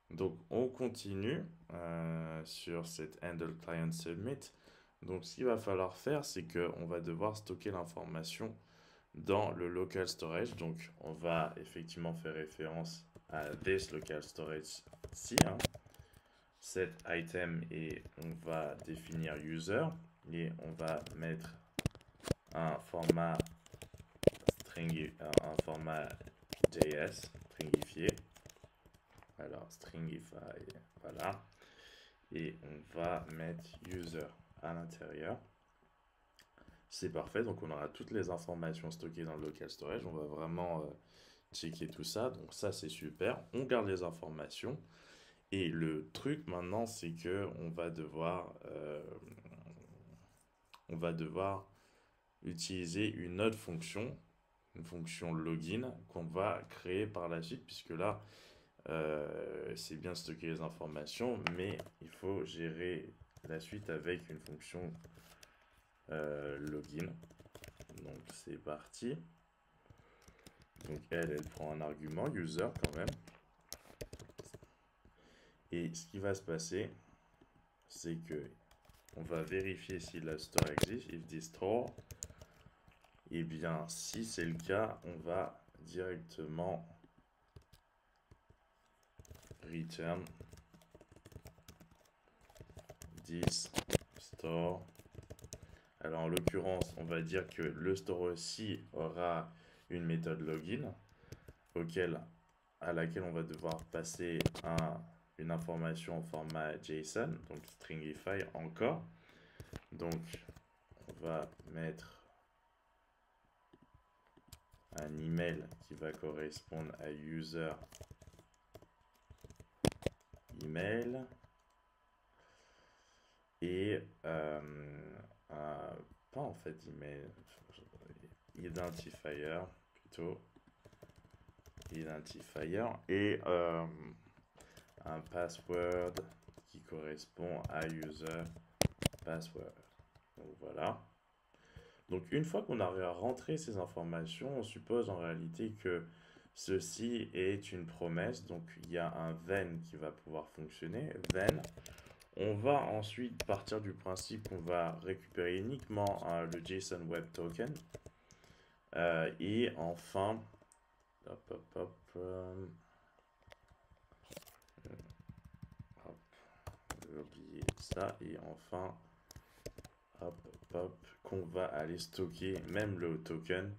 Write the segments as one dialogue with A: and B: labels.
A: Donc, on continue sur cette handle client submit. Donc, ce qu'il va falloir faire, c'est qu'on va devoir stocker l'information dans le local storage. Donc, on va effectivement faire référence à this local storage ci, hein, set item, et on va définir user et on va mettre un format un format JS stringifié. Alors, stringify, voilà. Et on va mettre user à l'intérieur. C'est parfait, donc on aura toutes les informations stockées dans le local storage. On va vraiment checker tout ça. Donc ça, c'est super. On garde les informations. Et le truc maintenant, c'est que on va devoir utiliser une fonction login qu'on va créer par la suite, puisque là, c'est bien stocker les informations, mais il faut gérer la suite avec une fonction login. Donc c'est parti. Donc elle prend un argument user quand même. Et ce qui va se passer, c'est que on va vérifier si la store existe. If this store, et bien si c'est le cas, on va directement return this store. Alors en l'occurrence, on va dire que le store aussi aura une méthode login à laquelle on va devoir passer une information en format JSON, donc stringify encore. Donc on va mettre un email qui va correspondre à user email et pas en fait email, identifier plutôt, identifier et un password qui correspond à user password. Donc voilà. Donc une fois qu'on a rentré ces informations, on suppose en réalité que ceci est une promesse. Donc il y a un then qui va pouvoir fonctionner. Then, on va ensuite partir du principe qu'on va récupérer uniquement le JSON Web Token. Et enfin, hop, hop, hop, hop, je vais oublier ça. Et enfin, hop, hop, hop, qu'on va aller stocker, même le token,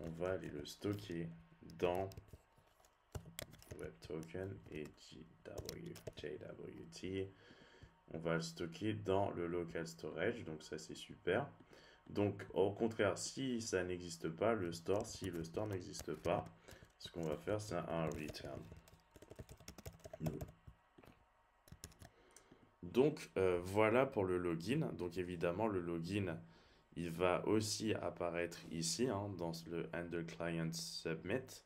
A: on va aller le stocker dans Web Token et JWT. On va le stocker dans le local storage, donc ça c'est super. Donc au contraire, si ça n'existe pas, si le store n'existe pas, ce qu'on va faire c'est un return null. Donc voilà pour le login. Donc évidemment le login il va aussi apparaître ici hein, dans le handle client submit.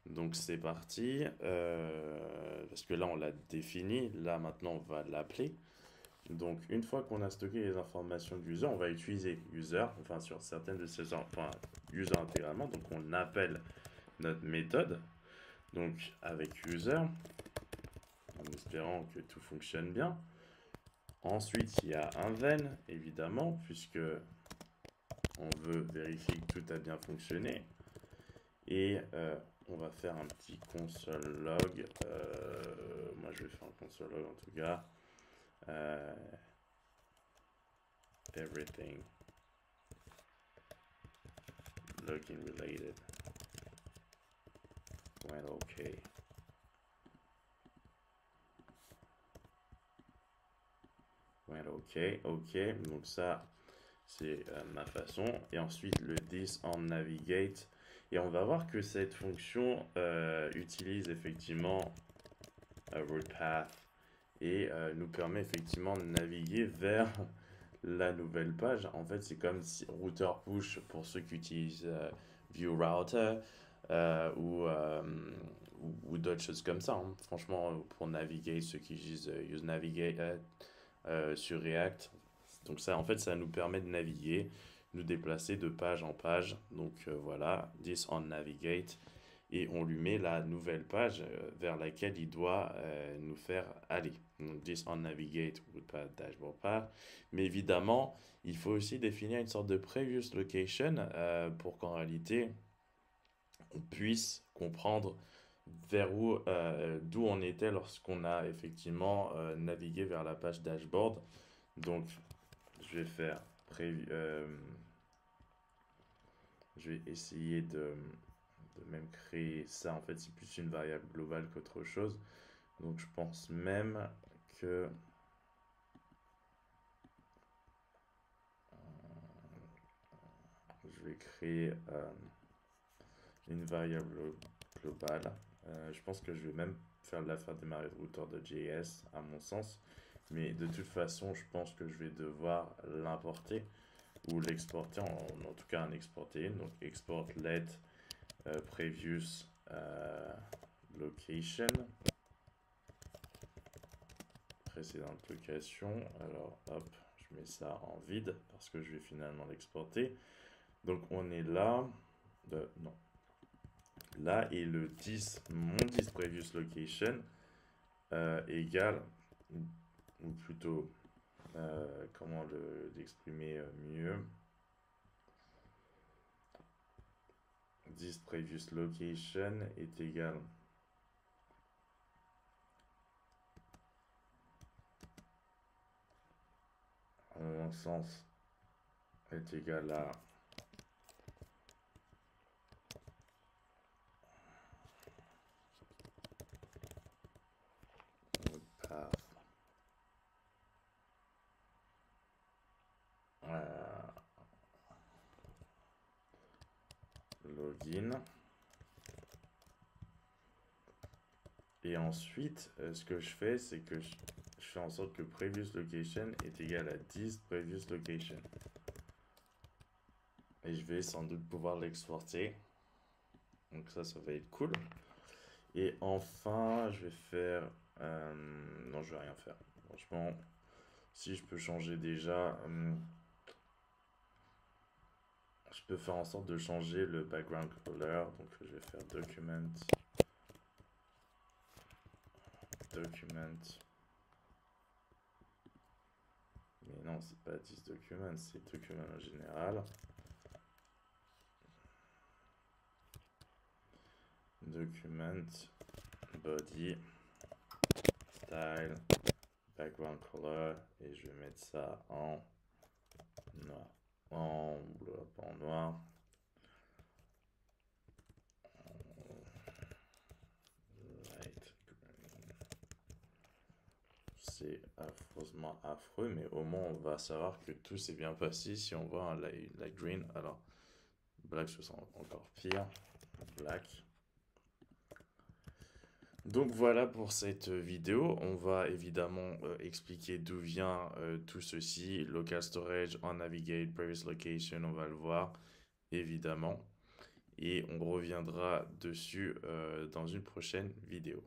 A: Donc c'est parti, parce que là on l'a défini, là maintenant on va l'appeler. Donc une fois qu'on a stocké les informations de user, on va utiliser user, enfin sur certaines de ces, enfin user intégralement, donc on appelle notre méthode, donc avec user, en espérant que tout fonctionne bien. Ensuite il y a un then, évidemment, puisque on veut vérifier que tout a bien fonctionné. Et on va faire un petit console log. Moi, je vais faire un console log en tout cas. Everything login related went okay. Went okay, ok. Donc ça, c'est ma façon. Et ensuite, le this on navigate. Et on va voir que cette fonction utilise effectivement route path et nous permet effectivement de naviguer vers la nouvelle page. En fait, c'est comme si router push pour ceux qui utilisent view router ou d'autres choses comme ça. Hein. Franchement, pour naviguer, ceux qui utilisent use navigate sur React. Donc ça, en fait, ça nous permet de naviguer, nous déplacer de page en page. Donc voilà, this on navigate. et on lui met la nouvelle page vers laquelle il doit nous faire aller. Donc, this on navigate with path dashboard path. Mais évidemment, il faut aussi définir une sorte de previous location pour qu'en réalité, on puisse comprendre d'où on était lorsqu'on a effectivement navigué vers la page dashboard. Donc, je vais faire je vais essayer de même créer ça. En fait, c'est plus une variable globale qu'autre chose. Donc, je pense même que je vais créer une variable globale. Je pense que je vais même faire démarrer le routeur de JS, à mon sens. Mais de toute façon, je pense que je vais devoir l'importer ou l'exporter, en tout cas en exporter une. Donc, export let previous location. Précédente location. Alors, hop, je mets ça en vide parce que je vais finalement l'exporter. Donc, on est là. Non. Là, et le 10, mon 10 previous location égale, ou plutôt, comment l'exprimer mieux, 10 previous location est égal en mon sens est égal à login. Et ensuite, ce que je fais, c'est que je fais en sorte que previous location est égal à 10 previous location. Et je vais sans doute pouvoir l'exporter. Donc ça va être cool. Et enfin, je vais faire... non, je vais rien faire. Franchement, si je peux changer déjà... je peux faire en sorte de changer le background color. Donc je vais faire document. Mais non, c'est pas 10 documents, c'est document en général. Document, body, style, background color, et je vais mettre ça en noir, en bleu, pas en noir. C'est affreusement affreux, mais au moins on va savoir que tout s'est bien passé. Si on voit un light green, alors black ce sera encore pire. Black. Donc voilà pour cette vidéo. On va évidemment expliquer d'où vient tout ceci. Local storage, on navigate, previous location, on va le voir évidemment. Et on reviendra dessus dans une prochaine vidéo.